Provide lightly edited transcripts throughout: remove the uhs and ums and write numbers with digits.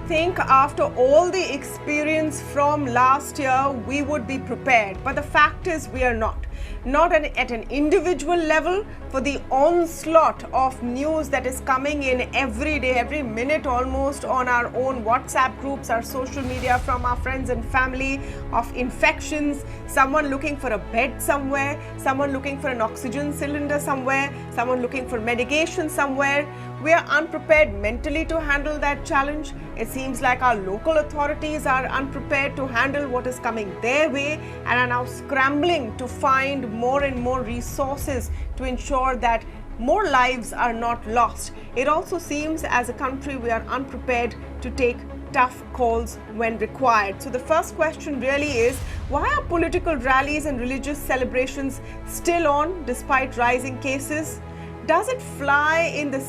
think after all the experience from last year, we would be prepared. But the fact is we are not. Not at an individual level, for the onslaught of news that is coming in every day, every minute almost, on our own WhatsApp groups, our social media, from our friends and family, of infections, someone looking for a bed somewhere, someone looking for an oxygen cylinder somewhere, someone looking for medication somewhere. We are unprepared mentally to handle that challenge. It seems like our local authorities are unprepared to handle what is coming their way and are now scrambling to find more and more resources to ensure that more lives are not lost. It also seems as a country we are unprepared to take tough calls when required. So the first question really is, why are political rallies and religious celebrations still on despite rising cases? Does it fly in the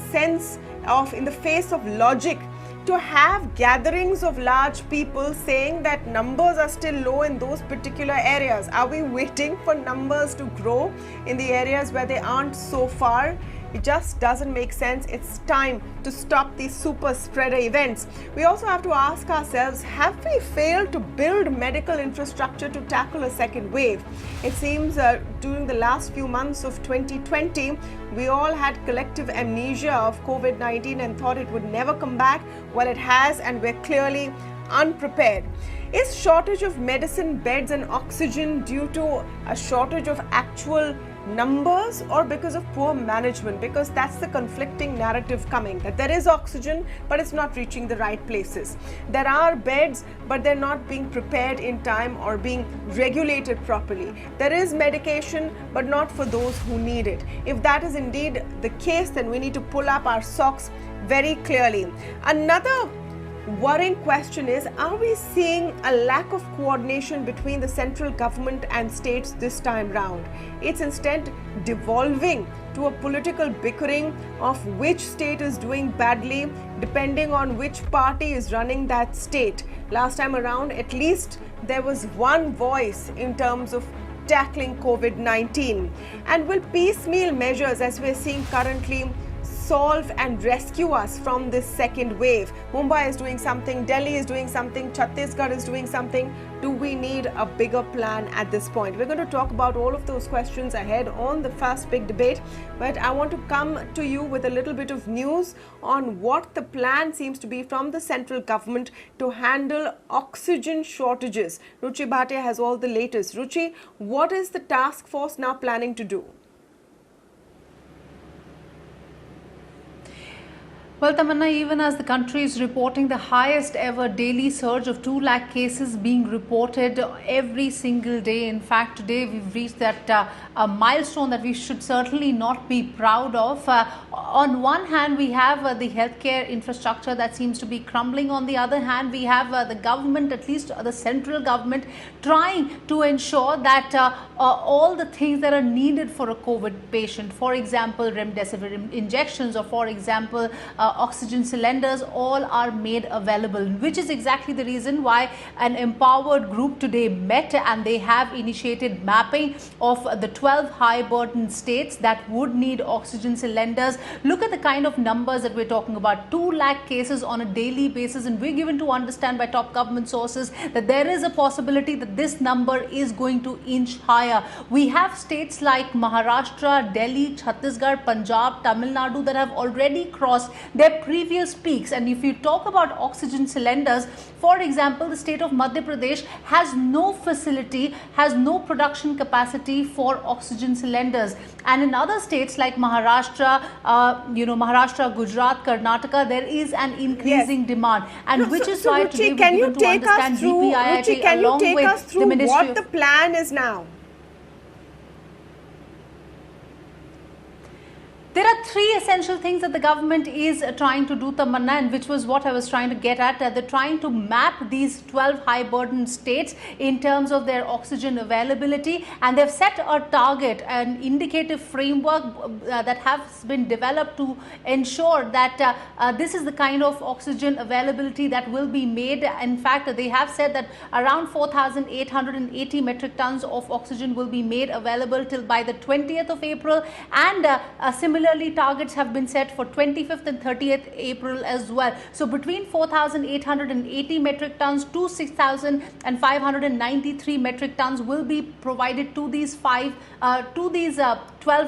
face of logic to have gatherings of large people saying that numbers are still low in those particular areas? Are we waiting for numbers to grow in the areas where they aren't so far? It just doesn't make sense. It's time to stop these super spreader events. We also have to ask ourselves, have we failed to build medical infrastructure to tackle a second wave? It seems during the last few months of 2020, we all had collective amnesia of COVID-19 and thought it would never come back. Well, it has, and we're clearly unprepared. Is shortage of medicine, beds and oxygen due to a shortage of actual numbers or because of poor management? Because that's the conflicting narrative coming, that there is oxygen but it's not reaching the right places. There are beds but they're not being prepared in time or being regulated properly. There is medication but not for those who need it. If that is indeed the case, then we need to pull up our socks very clearly. Another worrying question is, are we seeing a lack of coordination between the central government and states this time round? It's instead devolving to a political bickering of which state is doing badly depending on which party is running that state. Last time around, at least there was one voice in terms of tackling COVID-19. And will piecemeal measures, as we're seeing currently, solve and rescue us from this second wave? Mumbai is doing something, Delhi is doing something, Chhattisgarh is doing something. Do we need a bigger plan at this point? We're going to talk about all of those questions ahead on the first big debate, but I want to come to you with a little bit of news on what the plan seems to be from the central government to handle oxygen shortages. Ruchi Bhatia has all the latest. Ruchi, what is the task force now planning to do? Well, Tamanna, even as the country is reporting the highest ever daily surge of 2 lakh cases being reported every single day. In fact, today we've reached that a milestone that we should certainly not be proud of. On one hand, we have the healthcare infrastructure that seems to be crumbling. On the other hand, we have the government, at least the central government, trying to ensure that all the things that are needed for a COVID patient, for example, remdesivir injections, or for example, oxygen cylinders, all are made available, which is exactly the reason why an empowered group today met and they have initiated mapping of the 12 high burden states that would need oxygen cylinders. Look at the kind of numbers that we're talking about, 2 lakh cases on a daily basis, and we're given to understand by top government sources that there is a possibility that this number is going to inch higher. We have states like Maharashtra, Delhi, Chhattisgarh, Punjab, Tamil Nadu that have already crossed their previous peaks. And if you talk about oxygen cylinders, for example, the state of Madhya Pradesh has no facility, has no production capacity for oxygen cylinders. And in other states like Maharashtra, Maharashtra, Gujarat, Karnataka, there is an increasing demand. And which is why today we're given to understand DPIIT along with the Ministry what the plan is now? There are three essential things that the government is trying to do, Tamanna, and which was what I was trying to get at. They're trying to map these 12 high burden states in terms of their oxygen availability, and they've set a target, an indicative framework that has been developed to ensure that this is the kind of oxygen availability that will be made. In fact, they have said that around 4,880 metric tons of oxygen will be made available till by the 20th of April, and similarly Similarly, targets have been set for 25th and 30th April as well. So between 4,880 metric tons to 6,593 metric tons will be provided to these 12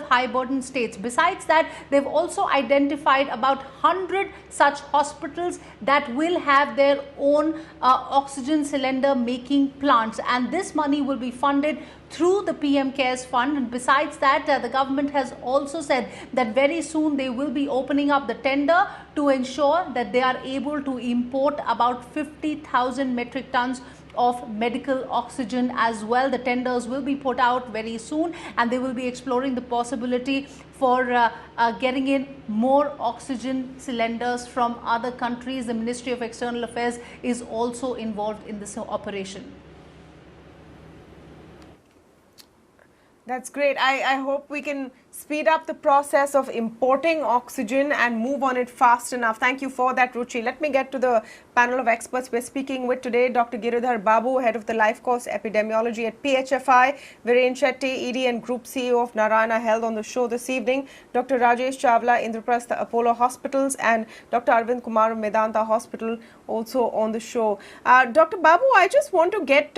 high burden states. Besides that, they've also identified about 100 such hospitals that will have their own oxygen cylinder making plants, and this money will be funded through the PM CARES fund. And besides that, the government has also said that very soon they will be opening up the tender to ensure that they are able to import about 50,000 metric tons of medical oxygen as well. The tenders will be put out very soon, and they will be exploring the possibility for getting in more oxygen cylinders from other countries. The Ministry of External Affairs is also involved in this operation. That's great. I hope we can speed up the process of importing oxygen and move on it fast enough. Thank you for that, Ruchi. Let me get to the panel of experts we're speaking with today. Dr. Giridhar R Babu, Head of the Life Course Epidemiology at PHFI. Viren Shetty, ED and Group CEO of Narayana Health on the show this evening. Dr. Rajesh Chawla, Indraprastha Apollo Hospitals, and Dr. Arvind Kumar of Medanta Hospital also on the show. Dr. Babu, I just want to get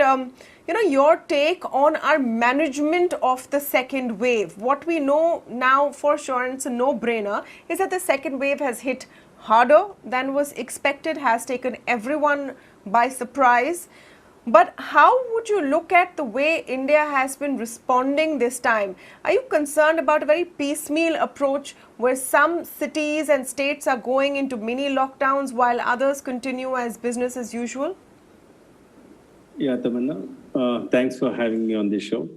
your take on our management of the second wave. What we know now for sure, and it's a no-brainer, is that the second wave has hit harder than was expected, has taken everyone by surprise. But how would you look at the way India has been responding this time? Are you concerned about a very piecemeal approach where some cities and states are going into mini lockdowns while others continue as business as usual? Yeah, Tamanna, thanks for having me on this show.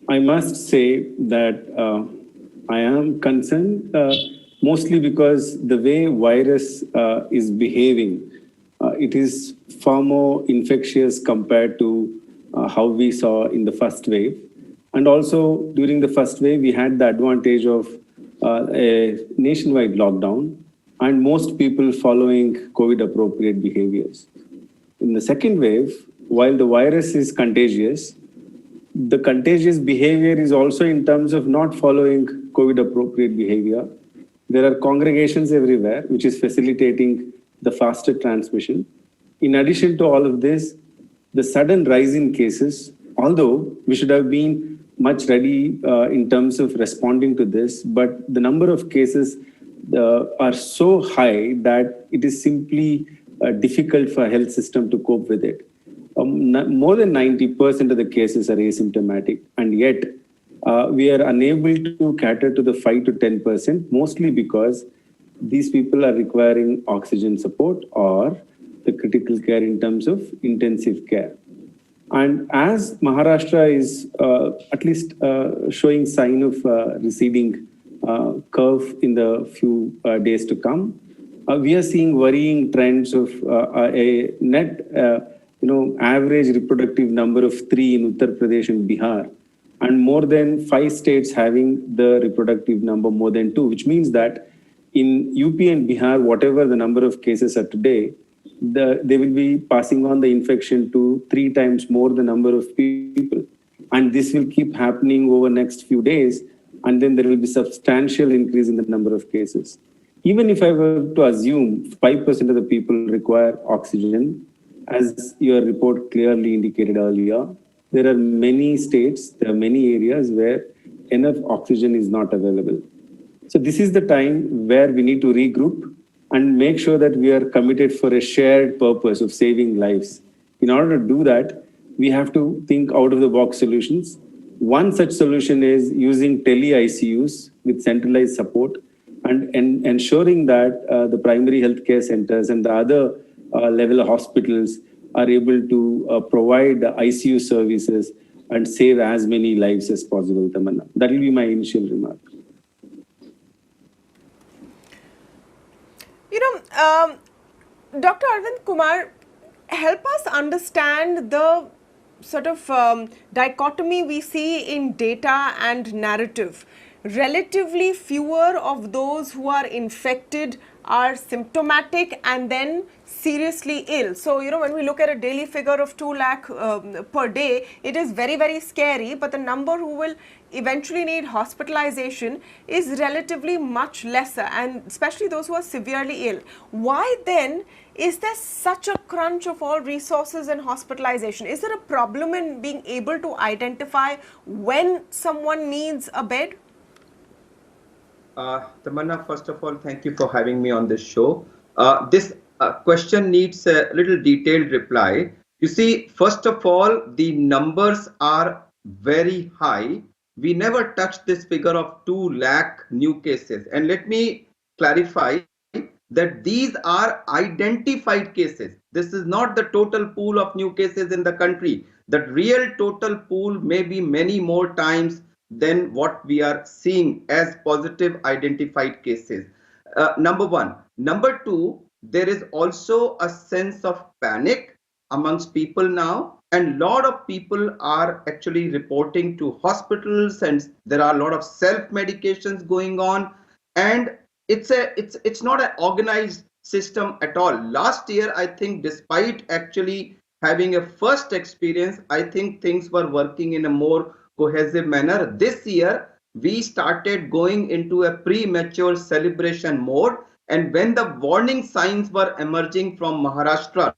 I must say that I am concerned mostly because the way virus is behaving, it is far more infectious compared to how we saw in the first wave. And also during the first wave, we had the advantage of a nationwide lockdown and most people following COVID appropriate behaviors. In the second wave, while the virus is contagious, the contagious behavior is also in terms of not following COVID appropriate behavior. There are congregations everywhere, which is facilitating the faster transmission. In addition to all of this, the sudden rise in cases, although we should have been much ready in terms of responding to this, but the number of cases are so high that it is simply difficult for a health system to cope with it. More than 90% of the cases are asymptomatic, and yet we are unable to cater to the 5 to 10%, mostly because these people are requiring oxygen support or the critical care in terms of intensive care. And as Maharashtra is at least showing sign of receding curve in the few days to come, we are seeing worrying trends of a net average reproductive number of 3 in Uttar Pradesh and Bihar, and more than 5 states having the reproductive number more than 2, which means that in UP and Bihar, whatever the number of cases are today, they will be passing on the infection to 3 times more the number of people. And this will keep happening over next few days, and then there will be substantial increase in the number of cases. Even if I were to assume 5% of the people require oxygen, as your report clearly indicated earlier, there are many states, there are many areas where enough oxygen is not available. So this is the time where we need to regroup and make sure that we are committed for a shared purpose of saving lives. In order to do that, we have to think out of the box solutions. One such solution is using tele-ICUs with centralized support and ensuring that the primary healthcare centers and the other level hospitals are able to provide ICU services and save as many lives as possible, Tamanna. That will be my initial remark. Dr. Arvind Kumar, help us understand the sort of dichotomy we see in data and narrative. Relatively fewer of those who are infected are symptomatic and then seriously ill. So, when we look at a daily figure of 2 lakh per day, it is very, very scary, but the number who will eventually need hospitalization is relatively much lesser, and especially those who are severely ill. Why then is there such a crunch of all resources and hospitalization? Is there a problem in being able to identify when someone needs a bed? Tamanna, first of all, thank you for having me on this show. This question needs a little detailed reply. You see, first of all, the numbers are very high. We never touched this figure of 2 lakh new cases. And let me clarify that these are identified cases. This is not the total pool of new cases in the country. The real total pool may be many more times than what we are seeing as positive identified cases. Number one. Number two, there is also a sense of panic amongst people now, and a lot of people are actually reporting to hospitals, and there are a lot of self-medications going on, and it's not an organized system at all. Last year, I think, despite actually having a first experience, I think things were working in a more cohesive manner. This year, we started going into a premature celebration mode, and when the warning signs were emerging from Maharashtra,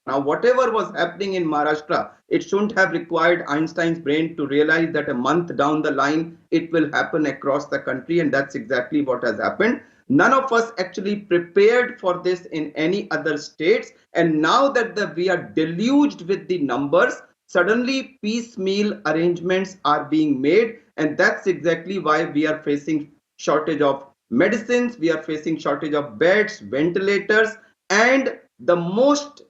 now whatever was happening in Maharashtra, it shouldn't have required Einstein's brain to realize that a month down the line it will happen across the country, and that's exactly what has happened. None of us actually prepared for this in any other states, and now that we are deluged with the numbers, suddenly piecemeal arrangements are being made, and that's exactly why we are facing shortage of medicines, we are facing shortage of beds, ventilators, and the most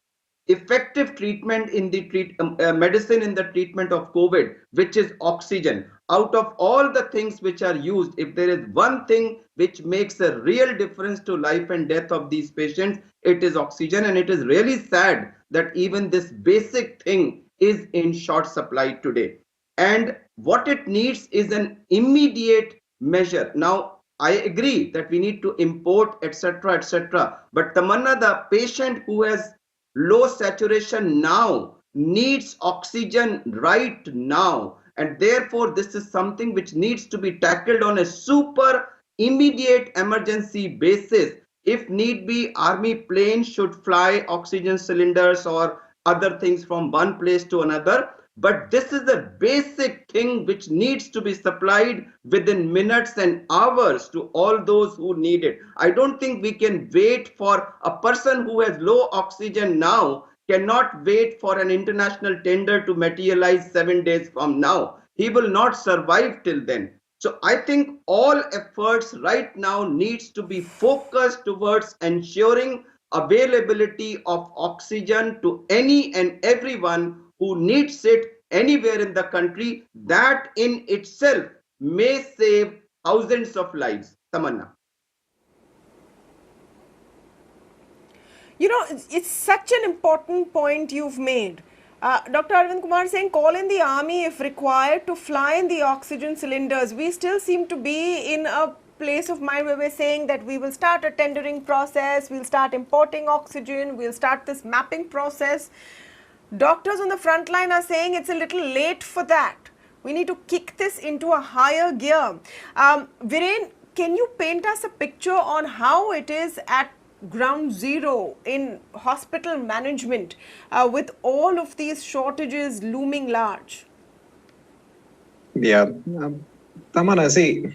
effective treatment in the medicine in the treatment of COVID, which is oxygen. Out of all the things which are used, if there is one thing which makes a real difference to life and death of these patients, it is oxygen. And it is really sad that even this basic thing is in short supply today. And what it needs is an immediate measure. Now, I agree that we need to import, etc., etc. But Tamanna, the patient who has low saturation now needs oxygen right now, and therefore this is something which needs to be tackled on a super immediate emergency basis. If need be, army planes should fly oxygen cylinders or other things from one place to another, but this is a basic thing which needs to be supplied within minutes and hours to all those who need it. I don't think we can wait for a person who has low oxygen now, cannot wait for an international tender to materialize 7 days from now. He will not survive till then. So I think all efforts right now needs to be focused towards ensuring availability of oxygen to any and everyone who needs it anywhere in the country. That in itself may save thousands of lives. Tamanna. It's such an important point you've made. Dr. Arvind Kumar saying call in the army if required to fly in the oxygen cylinders. We still seem to be in a place of mind where we're saying that we will start a tendering process, we'll start importing oxygen, we'll start this mapping process. Doctors on the front line are saying it's a little late for that. We need to kick this into a higher gear. Viren, can you paint us a picture on how it is at ground zero in hospital management with all of these shortages looming large? Yeah, Tamanna, see,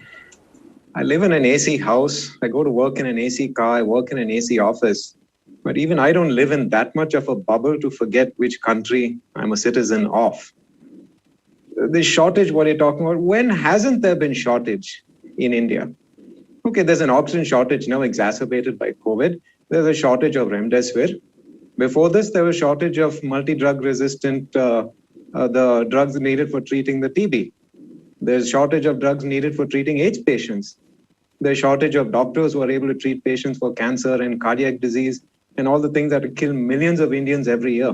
I live in an AC house. I go to work in an AC car. I work in an AC office. But even I don't live in that much of a bubble to forget which country I'm a citizen of. The shortage, what you're talking about, when hasn't there been shortage in India? Okay, there's an oxygen shortage now exacerbated by COVID. There's a shortage of remdesivir. Before this, there was a shortage of multi-drug resistant, the drugs needed for treating the TB. There's a shortage of drugs needed for treating AIDS patients. There's a shortage of doctors who are able to treat patients for cancer and cardiac disease and all the things that kill millions of Indians every year.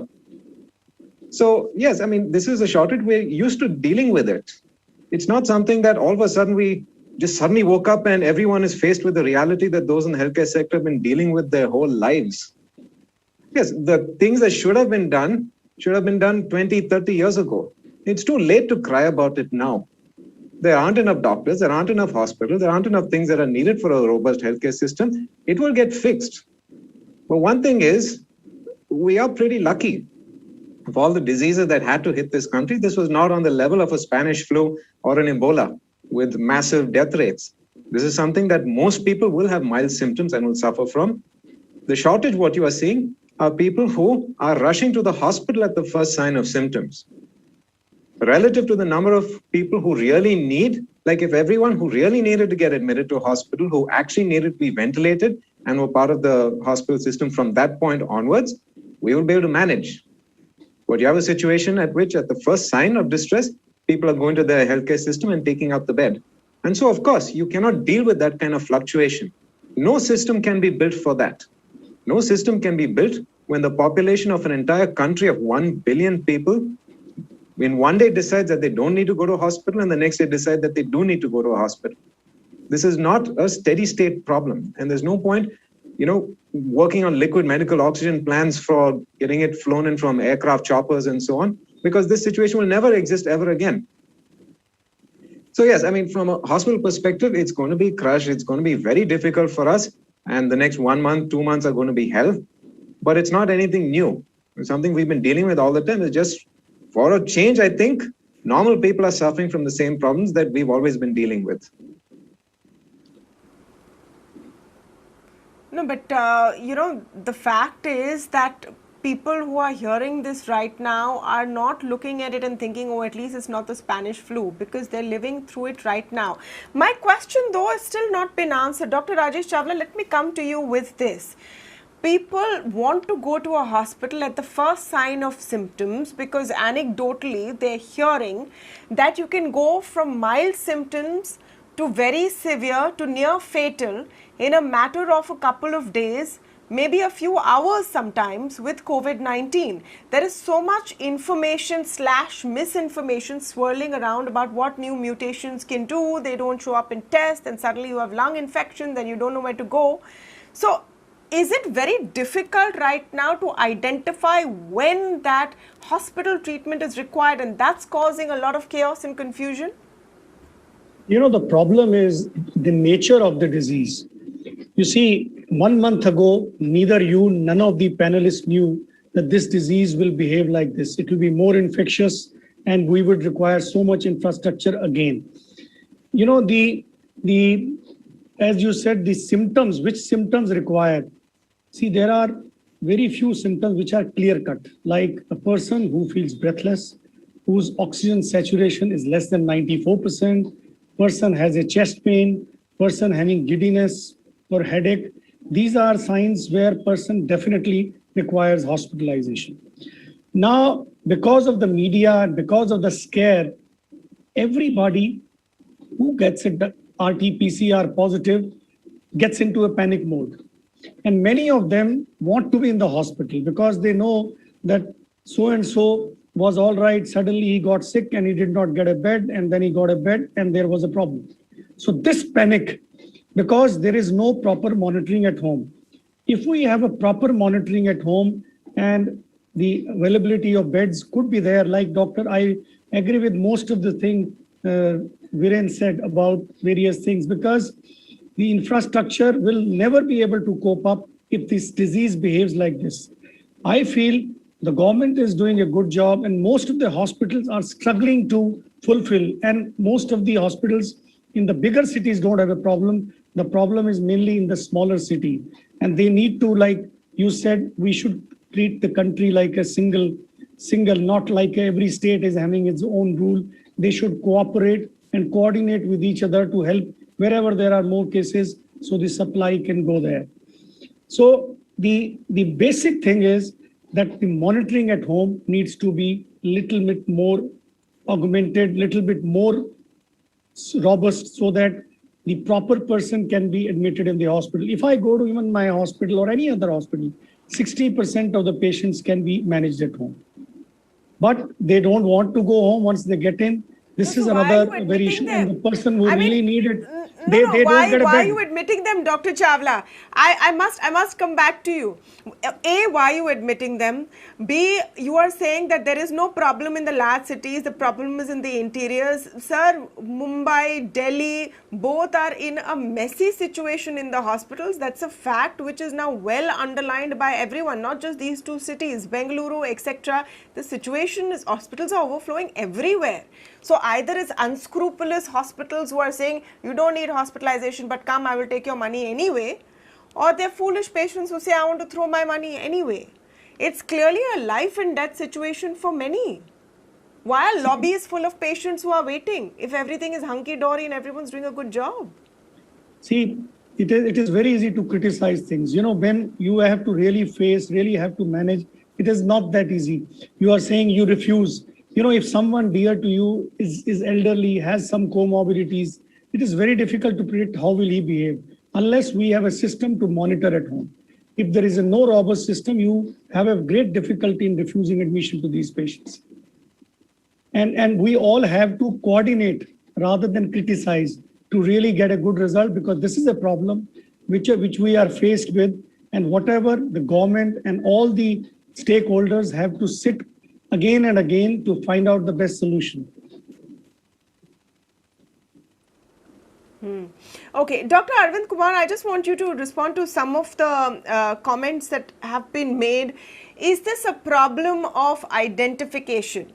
So yes, this is a shortage. We're used to dealing with it. It's not something that all of a sudden we just suddenly woke up and everyone is faced with the reality that those in the healthcare sector have been dealing with their whole lives. Yes, the things that should have been done 20, 30 years ago. It's too late to cry about it now. There aren't enough doctors, there aren't enough hospitals, there aren't enough things that are needed for a robust healthcare system. It will get fixed. But one thing is, we are pretty lucky. Of all the diseases that had to hit this country, this was not on the level of a Spanish flu or an Ebola with massive death rates. This is something that most people will have mild symptoms and will suffer from. The shortage, what you are seeing, are people who are rushing to the hospital at the first sign of symptoms. Relative to the number of people who really need, like if everyone who really needed to get admitted to a hospital, who actually needed to be ventilated and were part of the hospital system from that point onwards, we will be able to manage. But you have a situation at which at the first sign of distress, people are going to the healthcare system and taking up the bed. And so, of course, you cannot deal with that kind of fluctuation. No system can be built for that. No system can be built when the population of an entire country of 1 billion people in one day decides that they don't need to go to a hospital and the next day decide that they do need to go to a hospital. This is not a steady state problem. And there's no point, working on liquid medical oxygen plans for getting it flown in from aircraft choppers and so on, because this situation will never exist ever again. So yes, I mean, from a hospital perspective, it's going to be crushed. It's going to be very difficult for us. And the next 1 month, 2 months are going to be hell. But it's not anything new. It's something we've been dealing with all the time. It's just for a change, I think, normal people are suffering from the same problems that we've always been dealing with. No, but the fact is that people who are hearing this right now are not looking at it and thinking, oh, at least it's not the Spanish flu, because they're living through it right now. My question, though, has still not been answered. Dr. Rajesh Chawla, let me come to you with this. People want to go to a hospital at the first sign of symptoms because anecdotally they're hearing that you can go from mild symptoms to very severe to near fatal in a matter of a couple of days, maybe a few hours sometimes with COVID-19. There is so much information / misinformation swirling around about what new mutations can do. They don't show up in tests and suddenly you have lung infection, then you don't know where to go. So is it very difficult right now to identify when that hospital treatment is required, and that's causing a lot of chaos and confusion? The problem is the nature of the disease. You see, 1 month ago, none of the panelists knew that this disease will behave like this. It will be more infectious and we would require so much infrastructure again. As you said, the symptoms, which symptoms required? See, there are very few symptoms which are clear-cut, like a person who feels breathless, whose oxygen saturation is less than 94%, person has a chest pain, person having giddiness or headache. These are signs where person definitely requires hospitalization. Now, because of the media and because of the scare, everybody who gets it RT-PCR positive gets into a panic mode. And many of them want to be in the hospital because they know that so-and-so was all right, suddenly he got sick and he did not get a bed, and then he got a bed and there was a problem. So this panic, because there is no proper monitoring at home. If we have a proper monitoring at home and the availability of beds could be there, like doctor, I agree with most of the thing Viren said about various things, because the infrastructure will never be able to cope up if this disease behaves like this. I feel the government is doing a good job and most of the hospitals are struggling to fulfill, and most of the hospitals in the bigger cities don't have a problem. The problem is mainly in the smaller city, and they need to, like you said, we should treat the country like a single, not like every state is having its own rule. They should cooperate and coordinate with each other to help wherever there are more cases, so the supply can go there. So the basic thing is that the monitoring at home needs to be little bit more augmented, little bit more robust, so that the proper person can be admitted in the hospital. If I go to even my hospital or any other hospital, 60% of the patients can be managed at home. But they don't want to go home once they get in. This is another very issue. And the person who really need it, No, no. they don't get a Why are bed. you admitting them, Dr. Chawla? I must come back to you. A, why are you admitting them? B, you are saying that there is no problem in the large cities. The problem is in the interiors. Sir, Mumbai, Delhi, both are in a messy situation in the hospitals. That's a fact which is now well underlined by everyone, not just these two cities, Bengaluru, etc. The situation is hospitals are overflowing everywhere. So either it's unscrupulous hospitals who are saying you don't need hospitalization, but come, I will take your money anyway, or they're foolish patients who say I want to throw my money anyway. It's clearly a life and death situation for many. Why are lobbies full of patients who are waiting if everything is hunky-dory and everyone's doing a good job? See, it is very easy to criticize things. You know, when you have to really face, really have to manage, it is not that easy. You are saying you refuse. You know, if someone dear to you is elderly, has some comorbidities, it is very difficult to predict how will he behave unless we have a system to monitor at home. If there is a no robust system, you have a great difficulty in refusing admission to these patients. And we all have to coordinate rather than criticize to really get a good result, because this is a problem which we are faced with, and whatever the government and all the stakeholders have to sit again and again to find out the best solution. Okay, Dr. Arvind Kumar, I just want you to respond to some of the comments that have been made. Is this a problem of identification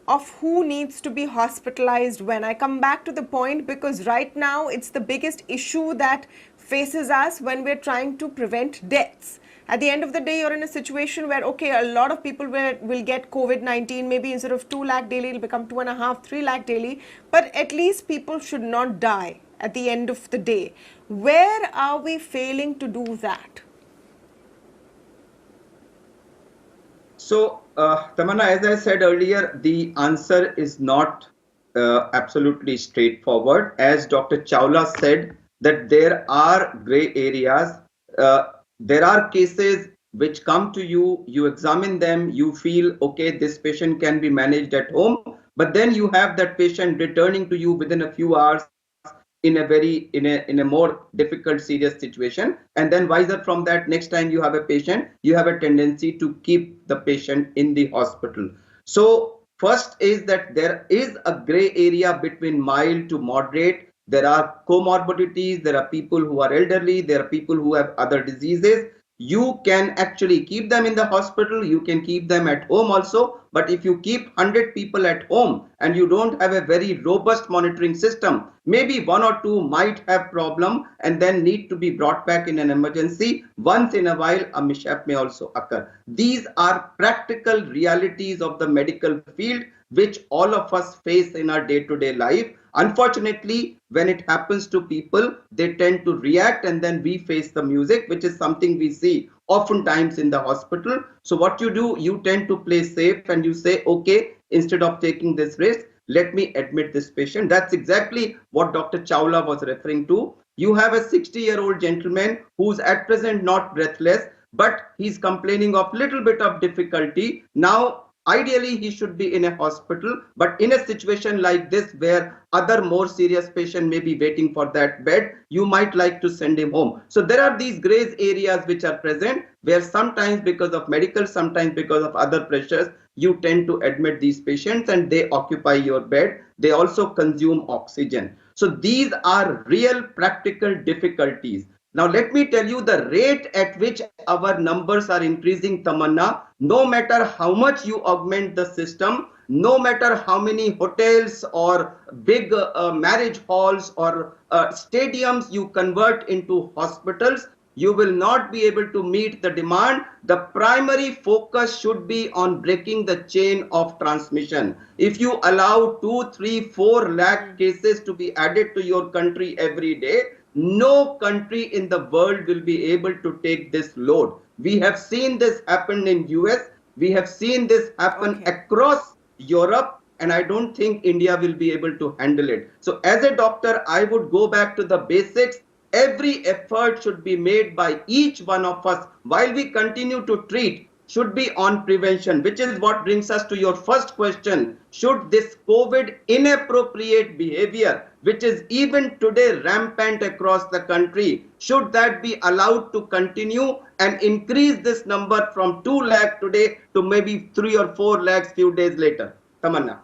of who needs to be hospitalized when? I come back to the point because right now it's the biggest issue that faces us when we're trying to prevent deaths. At the end of the day, you're in a situation where, okay, a lot of people will get COVID-19, maybe instead of 2 lakh daily, it'll become 2.5, 3 lakh daily, but at least people should not die at the end of the day. Where are we failing to do that? So, Tamanna, as I said earlier, the answer is not absolutely straightforward. As Dr. Chawla said, that there are gray areas. There are cases which come to you, you examine them, you feel, okay, this patient can be managed at home, but then you have that patient returning to you within a few hours in a more difficult, serious situation. And then wiser from that, next time you have a patient, you have a tendency to keep the patient in the hospital. So first is that there is a gray area between mild to moderate. There are comorbidities, there are people who are elderly, there are people who have other diseases. You can actually keep them in the hospital, you can keep them at home also. But if you keep 100 people at home and you don't have a very robust monitoring system, maybe one or two might have problem and then need to be brought back in an emergency. Once in a while, a mishap may also occur. These are practical realities of the medical field, which all of us face in our day-to-day life. Unfortunately, when it happens to people, they tend to react and then we face the music, which is something we see oftentimes in the hospital. So what you do, you tend to play safe and you say, okay, instead of taking this risk, let me admit this patient. That's exactly what Dr. Chawla was referring to. You have a 60-year-old gentleman who's at present not breathless, but he's complaining of little bit of difficulty. Now, ideally, he should be in a hospital, but in a situation like this where other more serious patient may be waiting for that bed, you might like to send him home. So there are these gray areas which are present where sometimes because of medical, sometimes because of other pressures, you tend to admit these patients and they occupy your bed. They also consume oxygen. So these are real practical difficulties. Now, let me tell you the rate at which our numbers are increasing, Tamanna. No matter how much you augment the system, no matter how many hotels or big marriage halls or stadiums you convert into hospitals, you will not be able to meet the demand. The primary focus should be on breaking the chain of transmission. If you allow 2, 3, 4 lakh cases to be added to your country every day, no country in the world will be able to take this load. We have seen this happen in US. We have seen this happen across Europe, and I don't think India will be able to handle it. So as a doctor, I would go back to the basics. Every effort should be made by each one of us while we continue to treat. should be on prevention, which is what brings us to your first question. Should this COVID inappropriate behavior, which is even today rampant across the country, should that be allowed to continue and increase this number from 2 lakh today to maybe 3 or 4 lakhs few days later? Tamanna.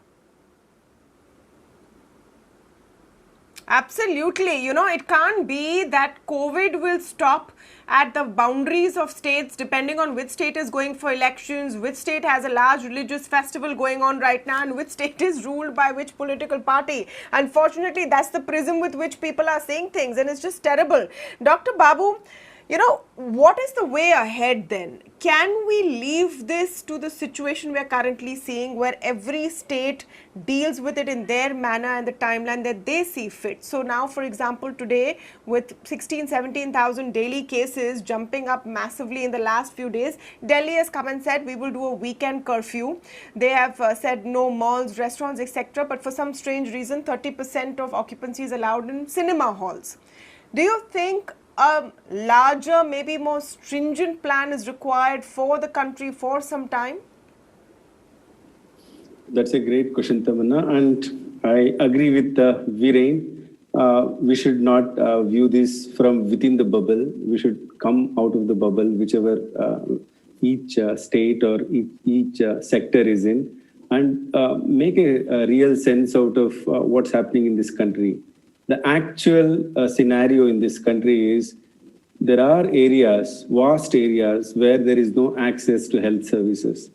Absolutely. You know, it can't be that COVID will stop at the boundaries of states, depending on which state is going for elections, which state has a large religious festival going on right now, and which state is ruled by which political party. Unfortunately, that's the prism with which people are saying things, and it's just terrible. Dr. Babu, you know, what is the way ahead then? Can we leave this to the situation we're currently seeing, where every state deals with it in their manner and the timeline that they see fit? So now, for example, today with 17,000 daily cases jumping up massively in the last few days, Delhi has come and said we will do a weekend curfew. They have said no malls, restaurants, etc. But for some strange reason, 30% of occupancy is allowed in cinema halls. Do you think a larger, maybe more stringent plan is required for the country for some time? That's a great question, Tamanna, and I agree with Viren. We should not view this from within the bubble. We should come out of the bubble, whichever each state or each sector is in, and make a real sense out of what's happening in this country. The actual scenario in this country is there are areas, vast areas, where there is no access to health services.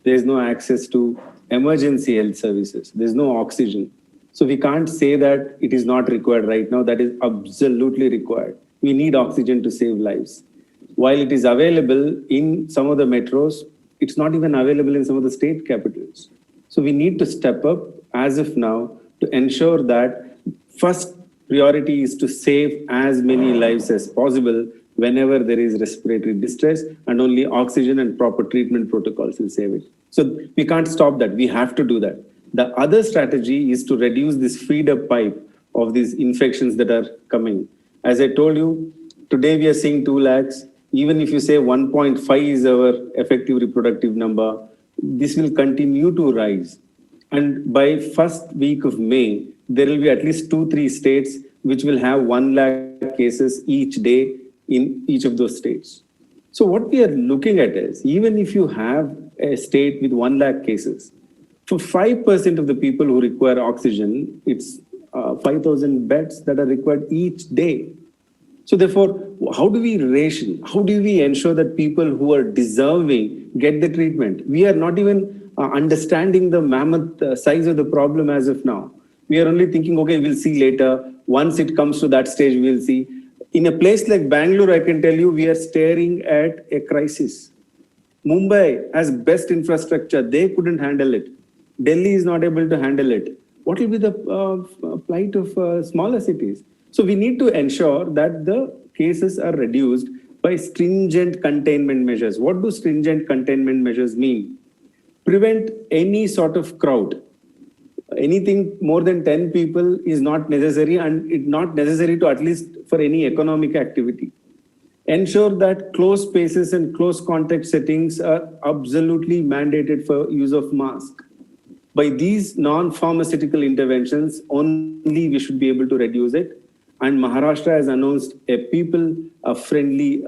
There is no access to emergency health services. There is no oxygen. So we can't say that it is not required right now. That is absolutely required. We need oxygen to save lives. While it is available in some of the metros, it's not even available in some of the state capitals. So we need to step up as of now to ensure that first priority is to save as many lives as possible whenever there is respiratory distress, and only oxygen and proper treatment protocols will save it. So we can't stop that. We have to do that. The other strategy is to reduce this feeder pipe of these infections that are coming. As I told you, today we are seeing 2 lakhs. Even if you say 1.5 is our effective reproductive number, this will continue to rise. And by first week of May, there will be at least 2-3 states which will have 1 lakh cases each day in each of those states. So what we are looking at is, even if you have a state with 1 lakh cases, for 5% of the people who require oxygen, it's 5,000 beds that are required each day. So therefore, how do we ration? How do we ensure that people who are deserving get the treatment? We are not even understanding the mammoth size of the problem as of now. We are only thinking, okay, we'll see later. Once it comes to that stage, we'll see. In a place like Bangalore, I can tell you, we are staring at a crisis. Mumbai has best infrastructure. They couldn't handle it. Delhi is not able to handle it. What will be the plight of smaller cities? So we need to ensure that the cases are reduced by stringent containment measures. What do stringent containment measures mean? Prevent any sort of crowd. Anything more than 10 people is not necessary, and it's not necessary to at least for any economic activity. Ensure that closed spaces and close contact settings are absolutely mandated for use of mask. By these non-pharmaceutical interventions, only we should be able to reduce it. And Maharashtra has announced a people-friendly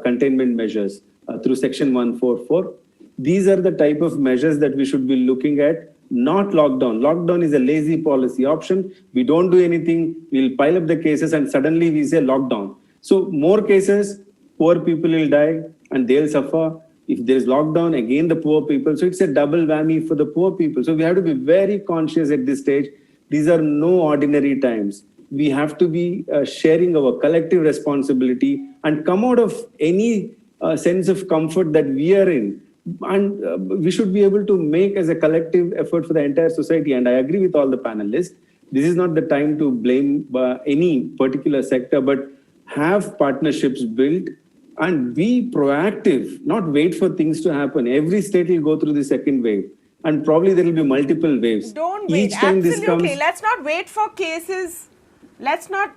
containment measures through Section 144. These are the type of measures that we should be looking at, not lockdown. Lockdown is a lazy policy option. We don't do anything, we'll pile up the cases, and suddenly we say lockdown. So more cases, poor people will die and they'll suffer. If there is lockdown, again the poor people. So it's a double whammy for the poor people. So we have to be very conscious at this stage. These are no ordinary times. We have to be sharing our collective responsibility and come out of any sense of comfort that we are in. And we should be able to make as a collective effort for the entire society. And I agree with all the panelists. This is not the time to blame any particular sector, but have partnerships built and be proactive, not wait for things to happen. Every state will go through the second wave, and probably there will be multiple waves. Don't wait. Each time Absolutely. this comes, Let's not wait for cases. Let's not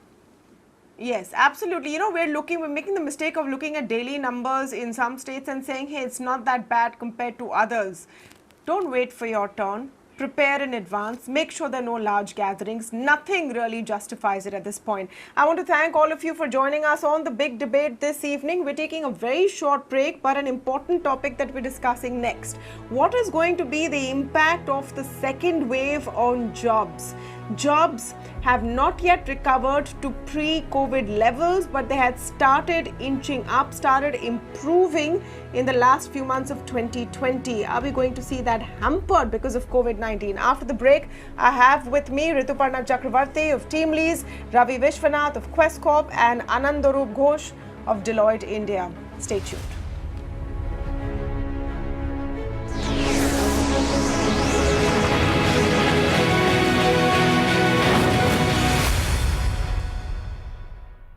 Yes, absolutely. You know, we're making the mistake of looking at daily numbers in some states and saying, hey, it's not that bad compared to others. Don't wait for your turn. Prepare in advance. Make sure there are no large gatherings. Nothing really justifies it at this point. I want to thank all of you for joining us on the big debate this evening. We're taking a very short break, but an important topic that we're discussing next. What is going to be the impact of the second wave on jobs? Jobs have not yet recovered to pre-COVID levels, but they had started inching up, started improving in the last few months of 2020. Are we going to see that hampered because of COVID-19? After the break, I have with me Rituparna Chakravarti of TeamLease, Ravi Vishwanath of Quest Corp and Anandarup Ghosh of Deloitte India. Stay tuned.